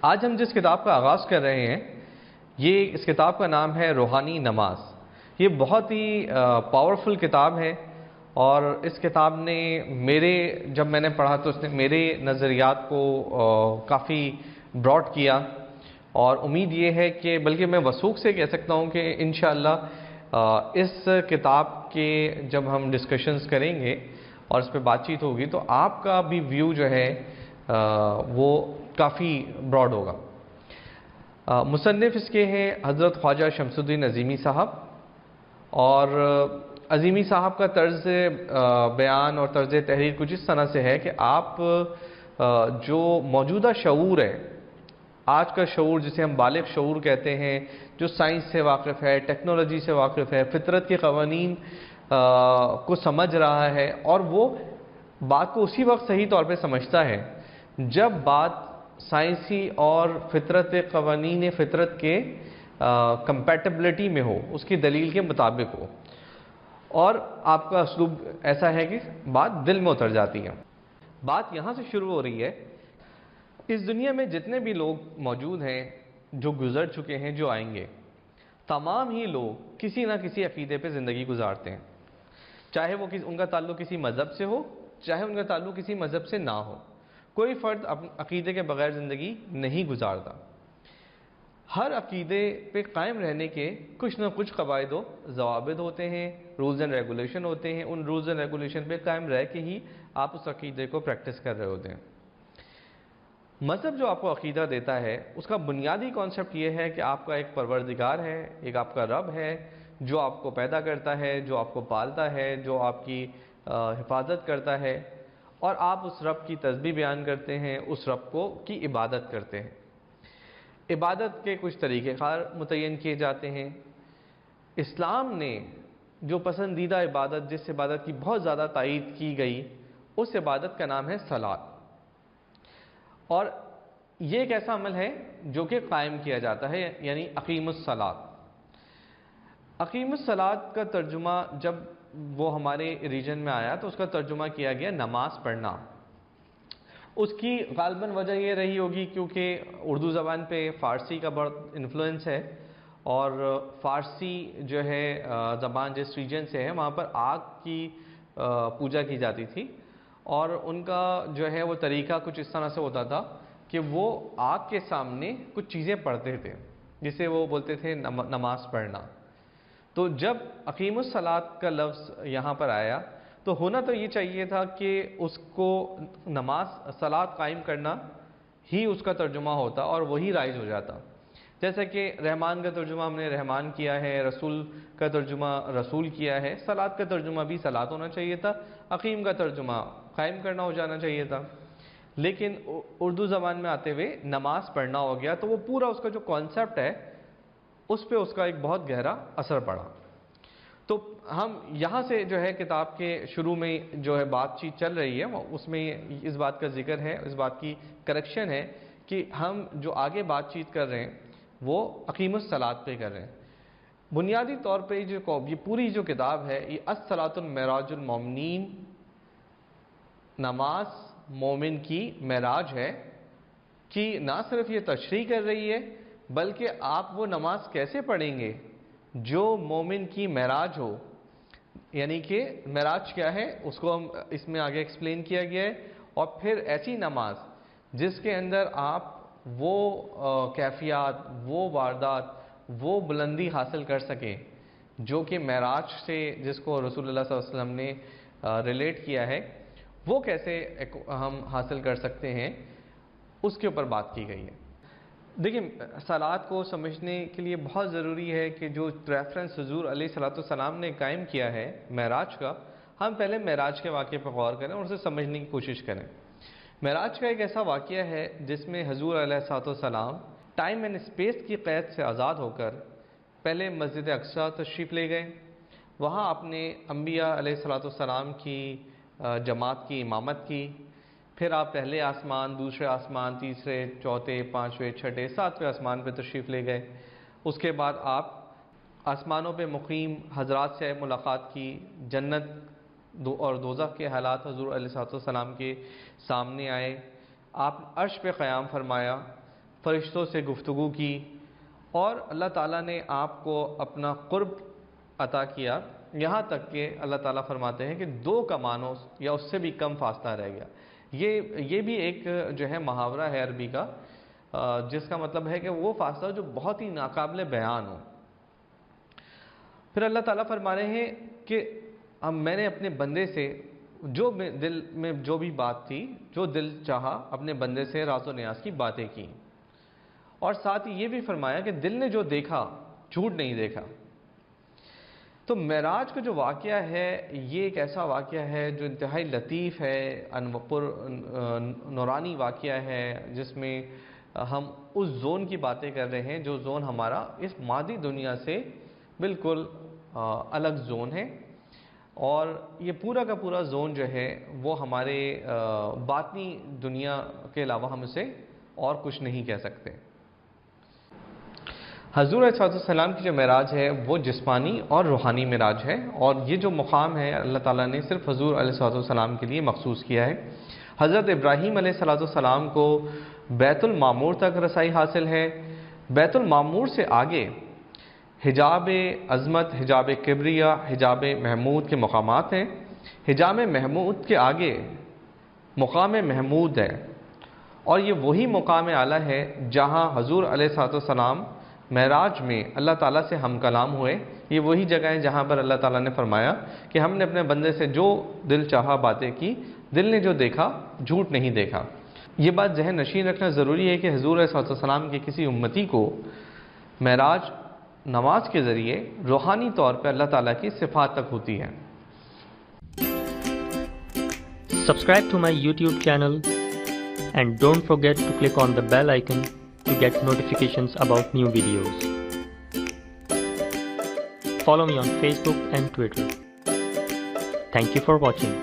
آج ہم جس کتاب کا آغاز کر رہے ہیں اس کتاب کا نام ہے روحانی نماز۔ یہ بہت ہی پاورفل کتاب ہے اور اس کتاب نے جب میں نے پڑھا تو اس نے میرے نظریات کو کافی براڈ کیا، اور امید یہ ہے کہ بلکہ میں وثوق سے کہہ سکتا ہوں کہ انشاءاللہ اس کتاب کے جب ہم ڈسکشنز کریں گے اور اس پہ بات چیت ہوگی تو آپ کا بھی ویو جو ہے وہ کافی براڈ ہوگا۔ مصنف اس کے ہیں حضرت خواجہ شمس الدین عظیمی صاحب، اور عظیمی صاحب کا طرز بیان اور طرز تحریر کچھ اس طرح سے ہے کہ آپ جو موجودہ شعور ہے، آج کا شعور جسے ہم بالغ شعور کہتے ہیں، جو سائنس سے واقف ہے، ٹیکنالوجی سے واقف ہے، فطرت کے قوانین کو سمجھ رہا ہے، اور وہ بات کو اسی وقت صحیح طور پہ سمجھتا ہے جب بات سائنسی اور فطرت قوانین فطرت کے کمپیٹیبلٹی میں ہو، اس کی دلیل کے مطابق ہو، اور آپ کا اسلوب ایسا ہے کہ بات دل میں اتر جاتی ہے۔ بات یہاں سے شروع ہو رہی ہے، اس دنیا میں جتنے بھی لوگ موجود ہیں، جو گزر چکے ہیں، جو آئیں گے، تمام ہی لوگ کسی نہ کسی عقیدے پہ زندگی گزارتے ہیں، چاہے وہ ان کا تعلق کسی مذہب سے ہو، چاہے ان کا تعلق کسی مذہب سے نہ ہو۔ کوئی فرد عقیدے کے بغیر زندگی نہیں گزارتا۔ ہر عقیدے پہ قائم رہنے کے کچھ نہ کچھ قواعد و ضوابط ہوتے ہیں، رولز اینڈ ریگولیشن ہوتے ہیں۔ ان رولز اینڈ ریگولیشن پہ قائم رہ کے ہی آپ اس عقیدے کو پریکٹس کر رہے ہوتے ہیں۔ مذہب جو آپ کو عقیدہ دیتا ہے، اس کا بنیادی کانسیپٹ یہ ہے کہ آپ کا ایک پروردگار ہے، ایک آپ کا رب ہے، جو آپ کو پیدا کرتا ہے، جو آپ کو پالتا ہے، جو آپ کی حفاظت کرتا ہے، اور آپ اس رب کی تسبیح بیان کرتے ہیں، اس رب کی عبادت کرتے ہیں۔ عبادت کے کچھ طریقہ کار متعین کیے جاتے ہیں۔ اسلام نے جو پسندیدہ عبادت، جس عبادت کی بہت زیادہ تائید کی گئی، اس عبادت کا نام ہے صلاۃ، اور یہ ایک ایسا عمل ہے جو کہ قائم کیا جاتا ہے، یعنی اقیم الصلاۃ۔ اقیم الصلاۃ کا ترجمہ جب وہ ہمارے ریجن میں آیا تو اس کا ترجمہ کیا گیا نماز پڑھنا۔ اس کی غالباً وجہ یہ رہی ہوگی کیونکہ اردو زبان پہ فارسی کا بہت انفلوئنس ہے، اور فارسی جو ہے زبان جس ریجن سے ہے وہاں پر آگ کی پوجا کی جاتی تھی، اور ان کا جو ہے وہ طریقہ کچھ اس طرح سے ہوتا تھا کہ وہ آگ کے سامنے کچھ چیزیں پڑھتے تھے، جسے وہ بولتے تھے نماز پڑھنا۔ تو جب اقیم الصلاۃ کا لفظ یہاں پر آیا تو ہونا تو یہ چاہیے تھا کہ اس کو نماز صلاۃ قائم کرنا ہی اس کا ترجمہ ہوتا اور وہی رائج ہو جاتا، جیسا کہ رحمان کا ترجمہ ہم نے رحمان کیا ہے، رسول کا ترجمہ رسول کیا ہے، صلاۃ کا ترجمہ بھی صلاۃ ہونا چاہیے تھا، اقیم کا ترجمہ قائم کرنا ہو جانا چاہیے تھا، لیکن اردو زبان میں آتے ہوئے نماز پڑھنا ہو گیا، تو وہ پورا اس کا جو کانسیپٹ ہے اس پہ اس کا ایک بہت گہرا اثر پڑا۔ تو ہم یہاں سے جو ہے کتاب کے شروع میں جو ہے بات چیت چل رہی ہے، اس میں اس بات کا ذکر ہے، اس بات کی کریکشن ہے کہ ہم جو آگے بات چیت کر رہے ہیں وہ اقیم الصلاۃ پہ کر رہے ہیں۔ بنیادی طور پہ یہ پوری جو کتاب ہے، یہ الصلاۃ معراج المومنین، نماز مومن کی معراج ہے، کہ نہ صرف یہ تشریح کر رہی ہے بلکہ آپ وہ نماز کیسے پڑھیں گے جو مومن کی معراج ہو، یعنی کہ معراج کیا ہے اس کو ہم اس میں آگے ایکسپلین کیا گیا ہے، اور پھر ایسی نماز جس کے اندر آپ وہ کیفیات، وہ واردات، وہ بلندی حاصل کر سکیں جو کہ معراج سے جس کو رسول اللہ صلی اللہ علیہ وسلم نے ریلیٹ کیا ہے، وہ کیسے ہم حاصل کر سکتے ہیں، اس کے اوپر بات کی گئی ہے۔ دیکھیں، صلاۃ کو سمجھنے کے لیے بہت ضروری ہے کہ جو ریفرنس حضور علیہ الصلوۃ والسلام نے قائم کیا ہے معراج کا، ہم پہلے معراج کے واقعے پر غور کریں اور اسے سمجھنے کی کوشش کریں۔ معراج کا ایک ایسا واقعہ ہے جس میں حضور علیہ الصلوۃ والسلام ٹائم اینڈ اسپیس کی قید سے آزاد ہو کر پہلے مسجد اقصی تشریف لے گئے، وہاں اپنے انبیاء علیہ الصلوۃ والسلام کی جماعت کی امامت کی، پھر آپ پہلے آسمان، دوسرے آسمان، تیسرے، چوتھے، پانچویں، چھٹے، ساتویں آسمان پہ تشریف لے گئے۔ اس کے بعد آپ آسمانوں پہ مقیم حضرات سے ملاقات کی، جنت اور دوزخ کے حالات حضور علیہ الصلوۃ والسلام کے سامنے آئے، آپ عرش پہ قیام فرمایا، فرشتوں سے گفتگو کی اور اللہ تعالیٰ نے آپ کو اپنا قرب عطا کیا، یہاں تک کہ اللہ تعالیٰ فرماتے ہیں کہ 2 کمانوں یا اس سے بھی کم فاصلہ رہ گیا۔ یہ بھی ایک جو ہے محاورہ ہے عربی کا، جس کا مطلب ہے کہ وہ فاصلہ جو بہت ہی ناقابل بیان ہو۔ پھر اللہ تعالیٰ فرما رہے ہیں کہ اب میں نے اپنے بندے سے جو دل میں جو بھی بات تھی، جو دل چاہا، اپنے بندے سے راز و نیاز کی باتیں کی، اور ساتھ ہی یہ بھی فرمایا کہ دل نے جو دیکھا جھوٹ نہیں دیکھا۔ تو معراج کا جو واقعہ ہے یہ ایک ایسا واقعہ ہے جو انتہائی لطیف ہے، نورانی واقعہ ہے، جس میں ہم اس زون کی باتیں کر رہے ہیں جو زون ہمارا اس مادی دنیا سے بالکل الگ زون ہے، اور یہ پورا کا پورا زون جو ہے وہ ہمارے باطنی دنیا کے علاوہ ہم اسے اور کچھ نہیں کہہ سکتے۔ حضور علیہ السلام کی جو معراج ہے وہ جسمانی اور روحانی معراج ہے، اور یہ جو مقام ہے اللہ تعالیٰ نے صرف حضور علیہ السلام کے لیے مخصوص کیا ہے۔ حضرت ابراہیم علیہ السلام کو بیت المعمور تک رسائی حاصل ہے۔ بیت المعمور سے آگے حجاب عظمت، حجاب کبریا، حجاب محمود کے مقامات ہیں۔ حجاب محمود کے آگے مقام محمود ہے، اور یہ وہی مقام اعلیٰ ہے جہاں حضور علیہ السلام معراج میں اللہ تعالیٰ سے ہم کلام ہوئے۔ یہ وہی جگہ ہے جہاں پر اللہ تعالیٰ نے فرمایا کہ ہم نے اپنے بندے سے جو دل چاہا باتیں کی، دل نے جو دیکھا جھوٹ نہیں دیکھا۔ یہ بات ذہن نشین رکھنا ضروری ہے کہ حضور علیہ السلام کے کسی امتی کو معراج نماز کے ذریعے روحانی طور پہ اللہ تعالیٰ کی صفات تک ہوتی ہے۔ Subscribe to my YouTube channel and don't forget to click on the bell icon to get notifications about new videos. Follow me on Facebook and Twitter. Thank you for watching.